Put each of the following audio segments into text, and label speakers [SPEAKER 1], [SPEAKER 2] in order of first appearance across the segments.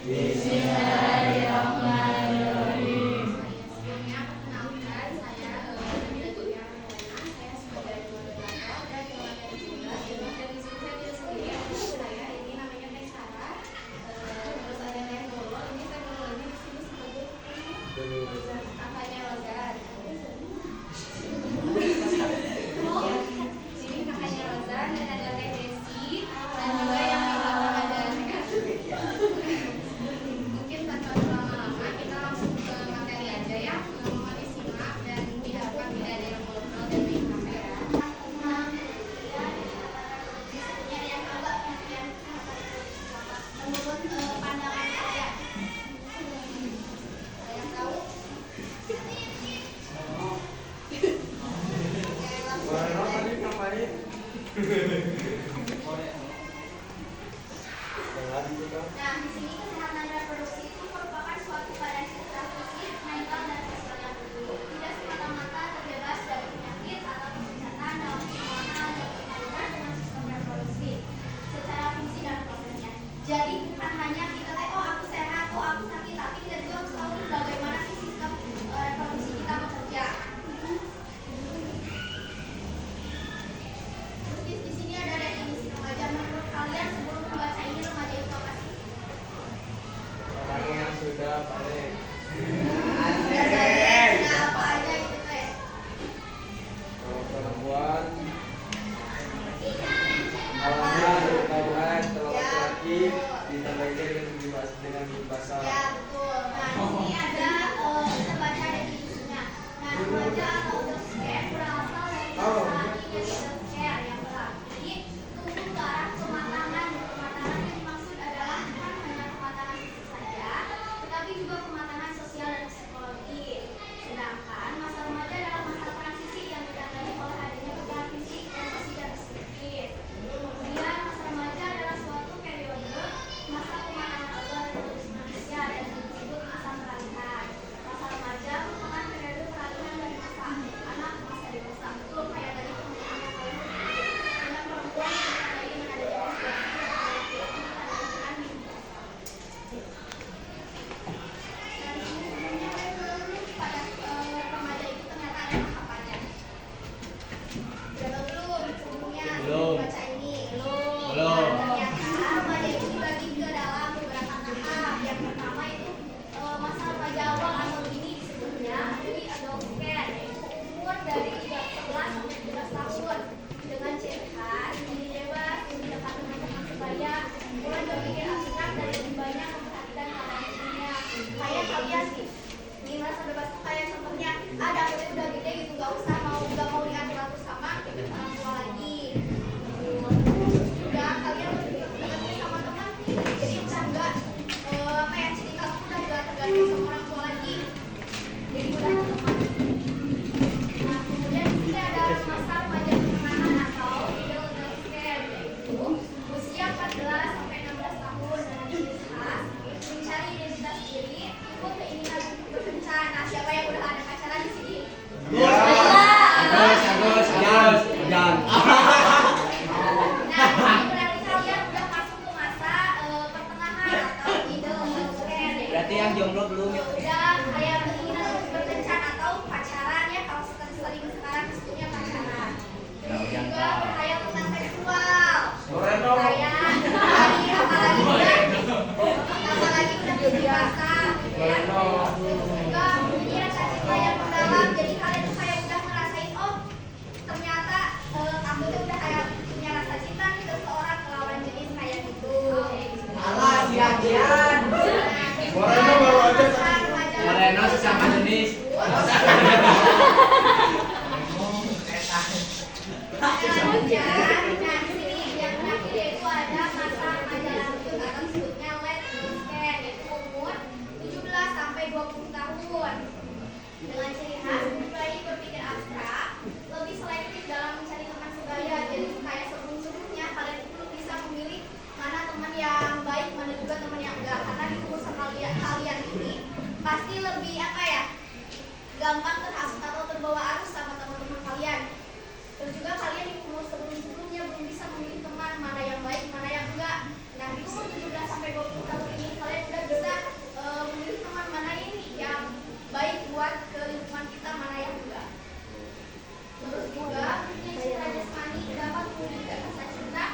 [SPEAKER 1] Bismillahirrahmanirrahim.
[SPEAKER 2] Sebelumnya perkenalkan saya Nabila Julia Ramadhana. Saya sebagai moderator dan koordinator tugas. Dan di sini saya tidak sendiri, ada saya ini namanya Teh Sarah. Terus ada Teh Nurul. Ini Teh Nurul ini di sini sebagai kakaknya Rozan. Sini kakaknya Rozan dan ada Teh Desi dan juga yang di belakang ada mungkin tanpa berlama-lama kita langsung ke materi aja ya. Mohon disimak dan diharapkan tidak ada yang ngobrol dan main HP ya. Disebutnya yang agak menurut pandangan saya. Saya tahu. Nah, di sini kesehatan reproduksi itu merupakan suatu keadaan secara fisik, mental, dan sosial yang buruk. Tidak semata-mata terbebas dari penyakit atau kesehatan dalam semua hal yang berkaitan dengan sistem reproduksi secara fungsi dan prosesnya. Jadi bukan hanya kita oh aku sehat, oh aku sakit, tapi kita juga harus tahu bagaimana sih sistem reproduksi kita bekerja. Terus di sini ada definisi remaja. Menurut kalian sebelum membaca ini remaja itu apa sih?
[SPEAKER 3] Orang yang sudah balik.
[SPEAKER 2] Nah, apa aja itu teh?
[SPEAKER 3] Kalau perempuan awalnya ketahuan kalau laki-laki ditandai dengan bahasa.
[SPEAKER 2] Ya betul. Nah di sini ada kita baca definisinya. Nah remaja atau adult care berasal dari bahasa Latin yaitu adult care yang berarti tumbuh ke arah kematangan. Kematangan yang dimaksud adalah bukan hanya kematangan fisik saja, tetapi juga kematangan sosial dan psikologi. Sedangkan masa remaja adalah masa transisi yang ditandai oleh adanya perubahan fisik, emosi, dan psikis. Kemudian masa remaja adalah suatu periode masa kematangan organ reproduksi manusia dan disebut masa peralihan. Masa remaja merupakan periode peralihan dari masa anak ke masa dewasa. Betul kayak tadi penggunaannya kalian dengan perempuan ditandai dengan adanya menstruasi dan laki-laki ditandai dengan menopause. Dan sebenarnya pada remaja itu ternyata ada tahapannya. Udah belum sebelumnya
[SPEAKER 1] Belum.
[SPEAKER 2] baca ini? Belum.
[SPEAKER 1] Belum.
[SPEAKER 2] Ternyata remaja itu dibagi ke dalam beberapa tahap. Yang pertama itu masa remaja awal atau ini disebutnya early adult care, yaitu umur dari 11 sampai 17 tahun dengan ciri khas lebih bebas, lebih dekat dengan teman sebaya, mulai berpikir abstrak dan lebih banyak memperhatikan hal lainnya. Kayak kalian sih di masa bebas tuh kayak contohnya ada aku udah gede gitu nggak mau diatur-atur sama orang tua lagi. Udah kalian lebih sama teman, jadi udah enggak apa ya jadi kamu udah enggak tergantung sama orang tua lagi. Jadi udah teman. Nah kemudian di sini ada masa remaja pertengahan atau middle adult care, yaitu usia 14 sampai 16 tahun dengan ciri khas mencari identitas diri, ikut keinginan untuk berkencan. Nah siapa yang udah ada pacaran di sini?
[SPEAKER 1] Agus. Jangan.
[SPEAKER 2] Nah, ini berarti kalian udah masuk ke masa pertengahan atau middle adult care.
[SPEAKER 1] Berarti yang jomblo belum.
[SPEAKER 2] Udah kayak keinginan untuk berkencan atau pacaran ya, kalau sering sekarang disebutnya pacaran. Terus juga berhayal tentang seksual. Kayak apalagi udah dewasa gitu ya. Terus juga ini rasa cinta yang mendalam. Jadi kalian tuh kayak udah ngerasain oh ternyata aku tuh udah kayak punya rasa cinta nih ke seorang lawan jenis kayak gitu.
[SPEAKER 1] Alah, sia-siaan.
[SPEAKER 3] Moreno baru aja
[SPEAKER 1] Moreno sesama jenis.
[SPEAKER 2] Selanjutnya, nah di sini yang terakhir yaitu ada masa remaja lanjut atau disebutnya late adult care, yaitu umur 17 sampai 20 tahun. Dengan ciri khas mulai berpikir abstrak, lebih selektif dalam mencari teman sebaya. Jadi kayak sebelum-sebelumnya kalian itu bisa memilih mana teman yang baik, mana juga teman yang enggak. Karena di umur kalian ini pasti lebih apa ya? Gampang terhasut atau terbawa arus sama teman-teman kalian. Terus juga kalian di umur sebelum-sebelumnya belum bisa memilih teman mana yang baik, mana yang enggak. Nah, di umur 17 sampai 20 tahun ini kalian udah bisa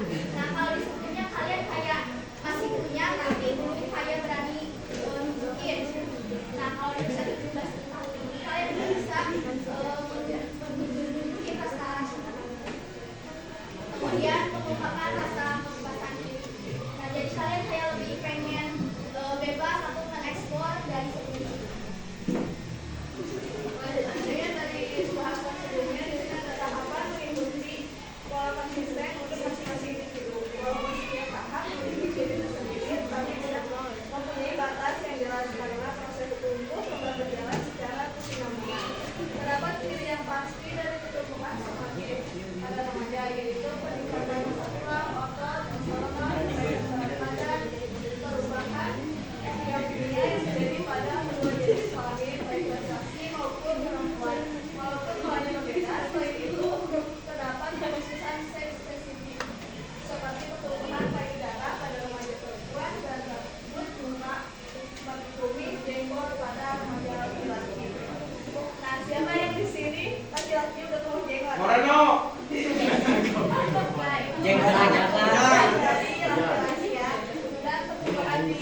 [SPEAKER 2] Nah, kalau di sebelumnya kalian kayak masih punya tapi belum kayak berani nunjukin. Nah, kalau di usia 17 tahun ini kalian udah bisa nunjukin rasa cinta. Kemudian mengungkapkan rasa kebebasan diri. Nah, jadi kalian kayak lebih pengen bebas atau mengeksplor dari sebelumnya.
[SPEAKER 4] Adanya dari bahasan sebelumnya di sini ada tahapan mengikuti pola konsisten untuk masing-masing individu. Walaupun setiap tahap memiliki dirinya sendiri, tetapi tidak mempunyai batas yang jelas karena proses itu dapat berjalan secara kesinambungan. Terdapat ciri yang pasti dari pertumbuhan semakin pada remaja, yaitu peningkatan muskular, otot, hormon, baik badan, perubahan yang terjadi pada kedua jenis kelamin baik laki-laki maupun perempuan. Walaupun hanya berbeda, selain itu terdapat kekhususan seks spesifik seperti pertumbuhan payudara pada remaja perempuan dan rambut muka seperti kumis jenggot pada remaja laki-laki. Nah, siapa yang di sini laki-laki udah tumbuh jenggot?
[SPEAKER 3] Moreno.
[SPEAKER 1] Jenggot aja kan.
[SPEAKER 4] Jadi laki-laki ya, dan pertumbuhan di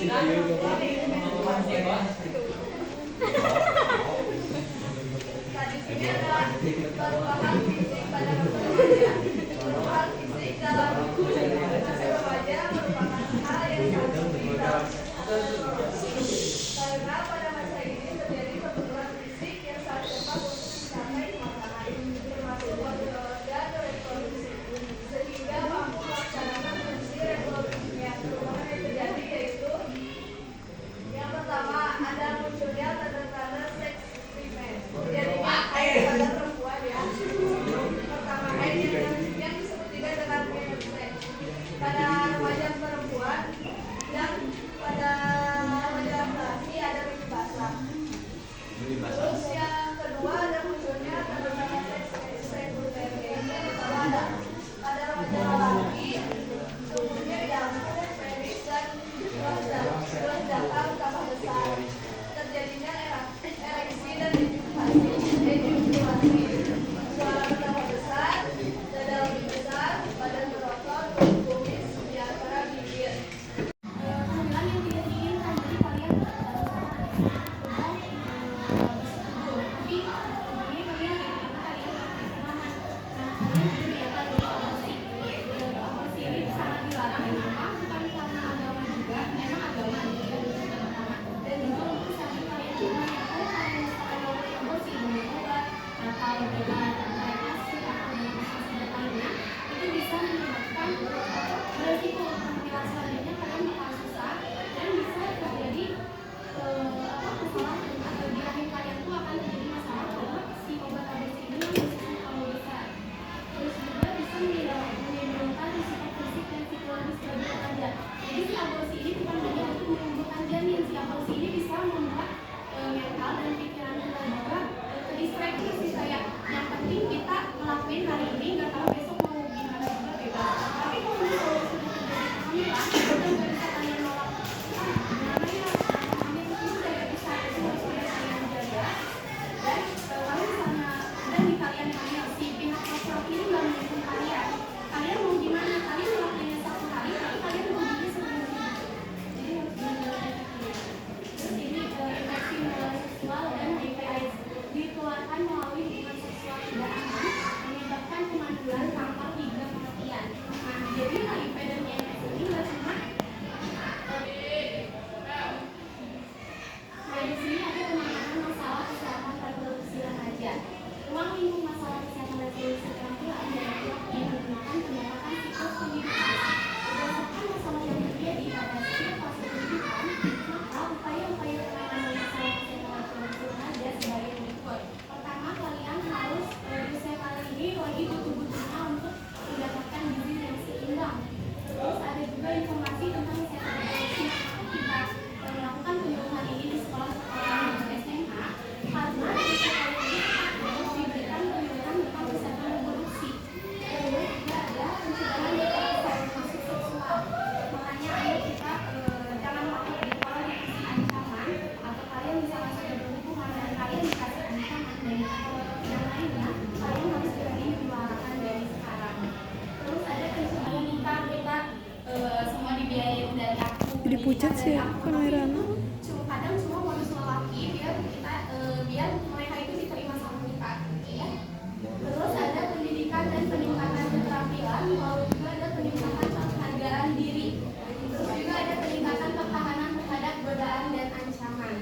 [SPEAKER 4] tadi sini ada perubahan fisik pada remaja. Perubahan fisik dalam masa remaja merupakan hal yang sangat penting dalam karena pada masa ini terjadi pertumbuhan fisik yang sangat cepat untuk mencapai kematangan, termasuk hormon dan reproduksi, sehingga mampu melaksanakan fungsi reproduksinya. Perubahan yang terjadi yaitu yang pertama ada munculnya tanda-tanda seks primer. Jadi pada perempuan ya. Pertama yang disebut juga dengan menarche. Pada remaja perempuan dan pada remaja laki-laki ada mimpi basah. Terus yang kedua ada munculnya tanda-tanda seks sekunder. Yang pertama ada pada remaja laki tubuhnya jangkung, penis dan ruas dakar tambah besar. Terjadinya ereksi dan ejakulasi. Suara bertambah besar, dada lebih besar, badan berotot, kumis
[SPEAKER 5] Jadi pucat sih ya kameranya.
[SPEAKER 2] Kadang cuma modus lelaki biar mereka itu diterima sama kita, ya. Terus ada pendidikan dan peningkatan keterampilan, lalu juga ada peningkatan penghargaan diri. Terus juga ada peningkatan pertahanan terhadap godaan dan ancaman.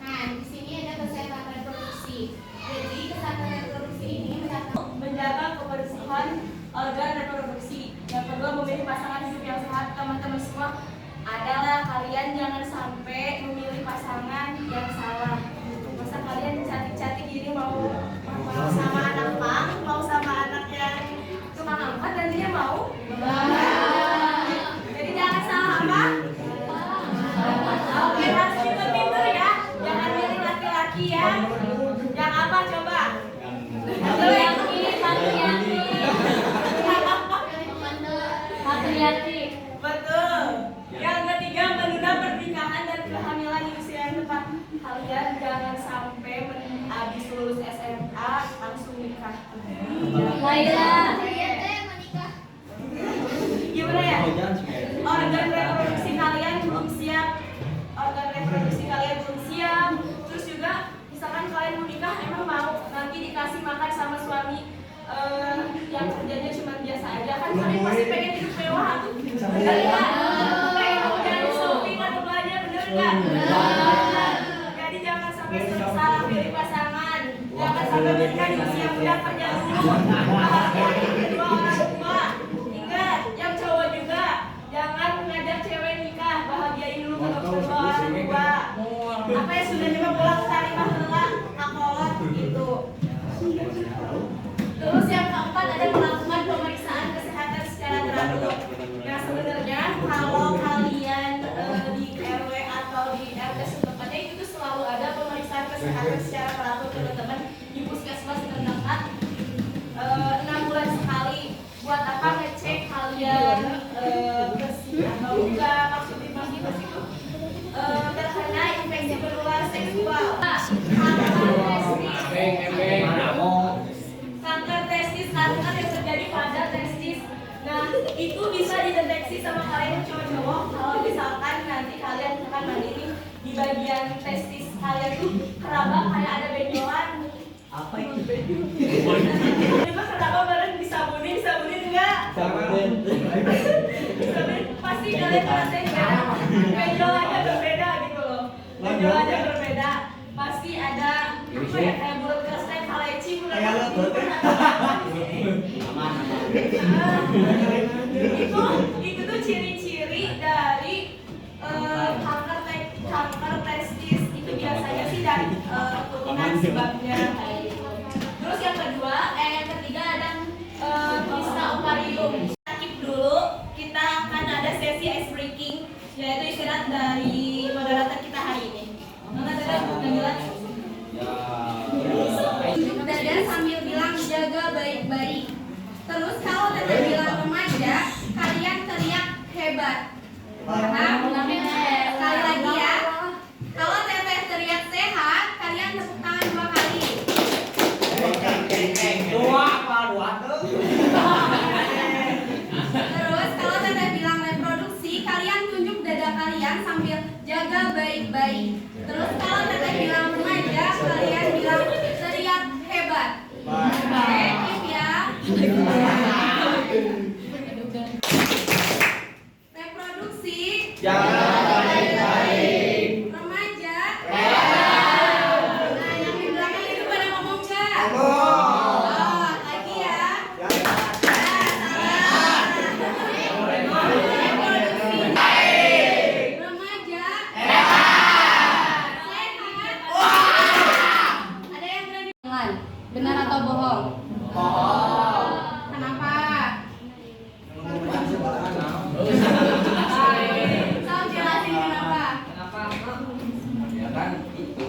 [SPEAKER 2] Nah, di sini ada kesehatan reproduksi. Jadi kesehatan reproduksi ini
[SPEAKER 6] menjaga kebersihan organ reproduksi. Yang kedua, memilih pasangan hidup yang sehat. Teman-teman semua, adalah kalian jangan sampai memilih pasangan yang salah. Masa kalian cantik-cantik gini mau sama anak pang, mau sama anak yang tukang angkat dan dia mau? Jadi jangan salah apa? Oke, harus pintar-pintar ya. Jangan milih laki-laki ya. Yang apa coba? Betul. Yang ketiga, menunda pernikahan dan kehamilan di usia yang tepat. Kalian jangan sampai habis lulus SMA langsung nikah.
[SPEAKER 2] Saya teh menikah.
[SPEAKER 6] Gimana ya? Organ reproduksi kalian belum siap. Organ reproduksi kalian belum siap. Terus juga misalkan kalian mau nikah emang mau nanti dikasih makan sama suami yang kerjanya cuma biasa aja kan, kalian pasti pengen hidup mewah tuh, bener nggak? Pengen mau jadi shopping atau belanja, bener nggak? Jadi jangan sampai salah pilih pasangan, jangan sampai menikah di usia muda kerja dulu, bahagia kedua orang tua. Ingat, yang cowok juga jangan ngajak cewek nikah, bahagiain dulu kedua orang tua. Apa yang sudah nyoba pulang cari mahala, akolot gitu. Terus yang keempat ada melakukan pemeriksaan kesehatan secara teratur. Nah sebenarnya kalau kalian di RW atau di RT setempatnya itu selalu ada pemeriksaan kesehatan secara teratur teman-teman di puskesmas terdekat 6 bulan sekali. Buat apa ngecek kalian bersih atau enggak, maksudnya bersih itu terkena infeksi menular seksual. Kanker testis, kanker yang terjadi pada testis. Nah, itu bisa dideteksi sama kalian cowok-cowok kalau misalkan nanti kalian akan mandiri di bagian testis kalian tuh keraba kayak ada benjolan.
[SPEAKER 1] Apa itu benjol?
[SPEAKER 6] Juga keraba bareng disabunin enggak?
[SPEAKER 3] Sabunin.
[SPEAKER 6] Pasti kalian ngerasain beda. Benjolannya berbeda gitu loh. Benjolannya berbeda. Pasti ada apa ya, kayak bulat keras kayak kaleci bulat. Itu tuh ciri-ciri dari kanker testis. Itu biasanya sih dari turunan sebabnya kayak gitu. Terus yang ketiga ada kista ovarium. Skip dulu, kita akan ada sesi ice breaking, yaitu istirahat dari moderator kita hari ini. Mana Dada, Nabila?
[SPEAKER 2] Dada sambil bilang jaga baik-baik. Terus kalau Dada bilang remaja, kalian teriak hebat. Paham? Sekali lagi ya. Kalau Teteh teriak sehat, kalian tepuk tangan 2 kali.
[SPEAKER 1] Dua apa dua tuh?
[SPEAKER 2] Terus kalau Teteh bilang reproduksi, kalian tunjuk dada kalian sambil jaga baik-baik. Terus kalau Teteh bilang remaja, kalian bilang teriak hebat. Oke, keep ya. Reproduksi.
[SPEAKER 3] Jangan baik-baik.
[SPEAKER 2] Remaja. Nah, yang di belakang itu pada ngomong nggak? Oh, lagi ya. Remaja. Ada yang berani? Benar atau bohong? Kenapa? Tahu jelasin kenapa?
[SPEAKER 1] Ya kan itu.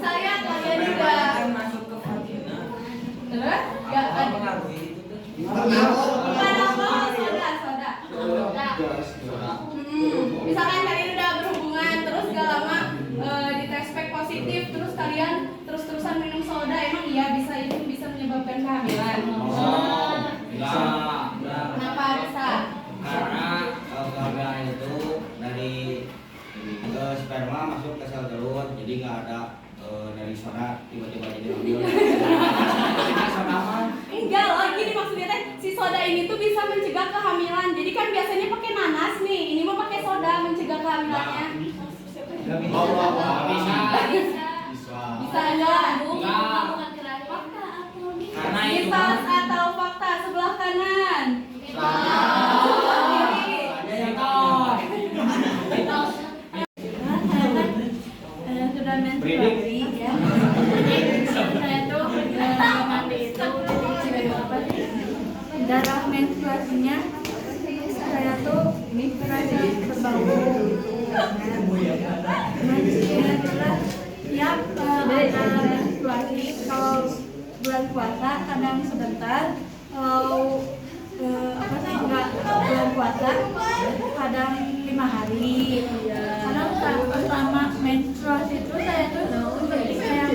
[SPEAKER 2] Saya kalian juga.
[SPEAKER 1] Masuk ke vagina.
[SPEAKER 2] Terus? Gak
[SPEAKER 1] Apa
[SPEAKER 2] ada.
[SPEAKER 1] pengaruh itu tuh?
[SPEAKER 2] Bukan alkohol, soda. Misalkan kalian udah berhubungan terus gak lama dites spek positif, terus kalian terus-terusan minum soda, emang iya bisa menyebabkan kehamilan?
[SPEAKER 1] Enggak. ada dari soda tiba-tiba jadi ambil. Soda mah.
[SPEAKER 6] Enggak loh, gini maksudnya teh si soda ini tuh bisa mencegah kehamilan. Jadi kan biasanya pakai nanas nih, ini mah pakai soda mencegah kehamilannya.
[SPEAKER 1] Bisa.
[SPEAKER 6] Bisa enggak?
[SPEAKER 2] Bukan kira fakta atau mitos.
[SPEAKER 1] Karena itu
[SPEAKER 6] Mitos atau fakta sebelah kanan?
[SPEAKER 5] Sudah menstruasi ya. Saya tuh mandi itu apa sih? Darah menstruasinya saya tuh merasa berbau. Maksudnya adalah tiap ada menstruasi kalau bulan puasa kadang sebentar, kalau apa sih enggak bulan puasa kadang 5 hari, kadang selama menstruasi itu saya tuh seperti kayak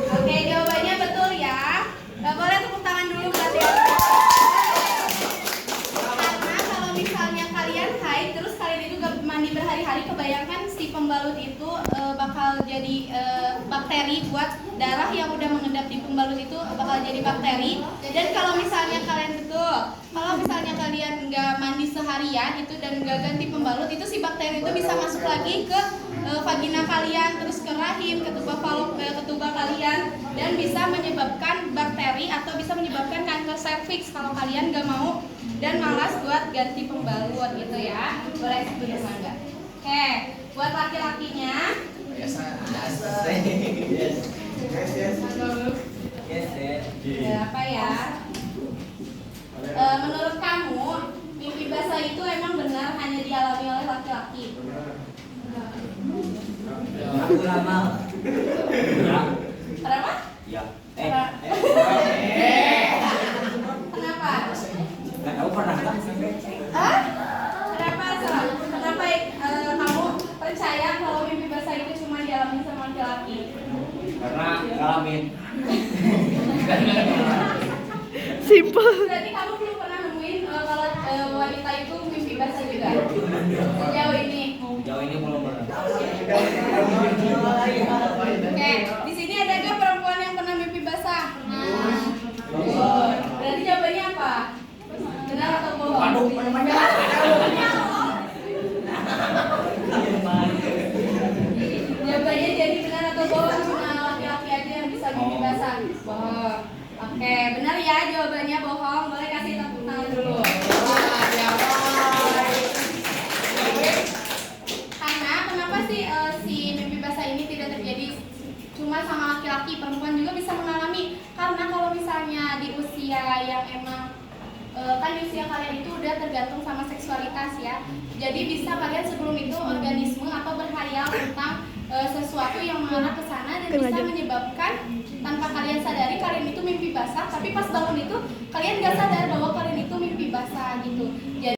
[SPEAKER 6] Oke, jawabannya betul ya. Boleh tepuk tangan dulu berarti. Karena kalau misalnya kalian haid terus kalian itu gak mandi berhari-hari, kebayangkan si pembalut itu bakal jadi bakteri buat darah yang udah mengendap di pembalut itu bakal jadi bakteri. Dan kalau misalnya kalian nggak mandi seharian itu dan nggak ganti pembalut, itu si bakteri itu bisa masuk lagi ke vagina kalian, terus ke rahim, ke tuba kalian, dan bisa menyebabkan bakteri atau bisa menyebabkan kanker serviks kalau kalian nggak mau dan malas buat ganti pembalut gitu ya. Boleh sebelum enggak? Oke, buat laki-lakinya.
[SPEAKER 1] Yes.
[SPEAKER 6] Apa ya? Menurut kamu mimpi basah itu emang benar hanya dialami oleh laki-laki?
[SPEAKER 1] Aku lama. Ya.
[SPEAKER 6] Kenapa?
[SPEAKER 1] Ya.
[SPEAKER 6] Kenapa?
[SPEAKER 1] Enggak tahu pernah kan?
[SPEAKER 6] Hah? Kenapa? Kenapa kamu percaya kalau mimpi basah itu cuma dialami sama laki-laki?
[SPEAKER 1] Karena ngalamin.
[SPEAKER 5] simple.
[SPEAKER 6] Berarti kamu belum pernah nemuin kalau wanita itu mimpi basah juga? Sejauh ini?
[SPEAKER 1] Jauh ini belum pernah.
[SPEAKER 6] Oke, di sini ada gak perempuan yang pernah mimpi basah? Berarti jawabannya apa? Benar atau bohong?
[SPEAKER 1] Aduh,
[SPEAKER 6] Jawabannya jadi benar atau bohong? Cuma laki-laki aja yang bisa mimpi basah. Bohong. Oke, benar ya jawabannya bohong. Boleh kasih tepuk tangan dulu. Karena kenapa sih si mimpi basah ini tidak terjadi cuma sama laki-laki, perempuan juga bisa mengalami. Karena kalau misalnya di usia yang emang kan di usia kalian itu udah tergantung sama seksualitas ya. Jadi bisa kalian sebelum itu organisme atau berhayal tentang sesuatu yang mengarah ke sana dan bisa menyebabkan tanpa kalian sadari kalian itu mimpi basah, tapi pas bangun itu kalian gak sadar bahwa kalian itu mimpi basah gitu. Jadi